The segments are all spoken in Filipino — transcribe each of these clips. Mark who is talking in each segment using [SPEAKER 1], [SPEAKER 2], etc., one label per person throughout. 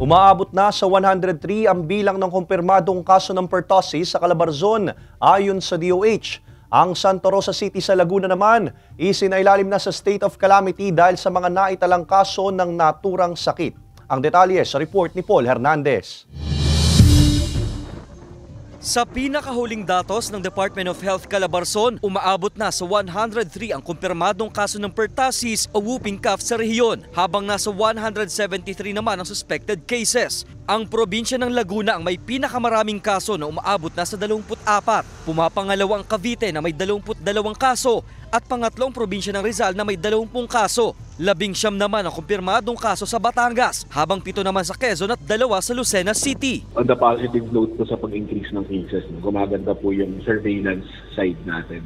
[SPEAKER 1] Umaabot na sa 103 ang bilang ng kumpirmadong kaso ng pertussis sa Calabarzon ayon sa DOH. Ang Santa Rosa City sa Laguna naman isinailalim na sa state of calamity dahil sa mga naitalang kaso ng naturang sakit. Ang detalye sa report ni Paul Hernandez.
[SPEAKER 2] Sa pinakahuling datos ng Department of Health Calabarzon, umaabot na sa 103 ang kumpirmadong kaso ng pertussis o whooping cough sa rehiyon, habang nasa 173 naman ang suspected cases. Ang probinsya ng Laguna ang may pinakamaraming kaso na umaabot na sa 24. Pumapangalawa ang Cavite na may 22 kaso at pangatlong probinsya ng Rizal na may 20 kaso. 19 naman ang kumpirmadong kaso sa Batangas, habang 7 naman sa Quezon at 2 sa Lucena City.
[SPEAKER 3] On the positive note po sa pag-increase ng cases, gumaganda po yung surveillance side natin.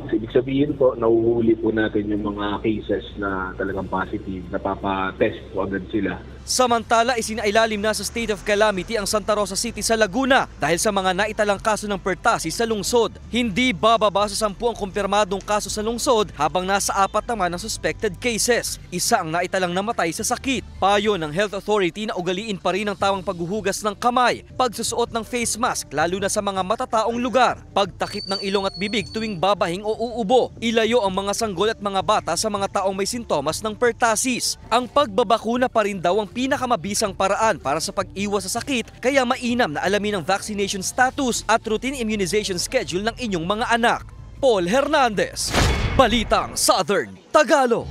[SPEAKER 3] So, ibig sabihin po, nahuhuli po natin yung mga cases na talagang positive, napapa-test po agad sila.
[SPEAKER 2] Samantala, isinailalim na sa state of calamity ang Santa Rosa City sa Laguna dahil sa mga naitalang kaso ng pertussis sa lungsod. Hindi bababa sa 10 ang kumpirmadong kaso sa lungsod, habang nasa 4 naman ang suspected cases. Isa ang naitalang namatay sa sakit. Payo ng Health Authority na ugaliin pa rin ang tamang paghuhugas ng kamay, pagsusuot ng face mask lalo na sa mga matataong lugar, pagtakip ng ilong at bibig tuwing babahing o uubo, ilayo ang mga sanggol at mga bata sa mga taong may sintomas ng pertussis. Ang pagbabakuna pa rin daw ang pinakamabisang paraan para sa pag-iwas sa sakit, kaya mainam na alamin ang vaccination status at routine immunization schedule ng inyong mga anak. Paul Hernandez, Balitang Southern Tagalog.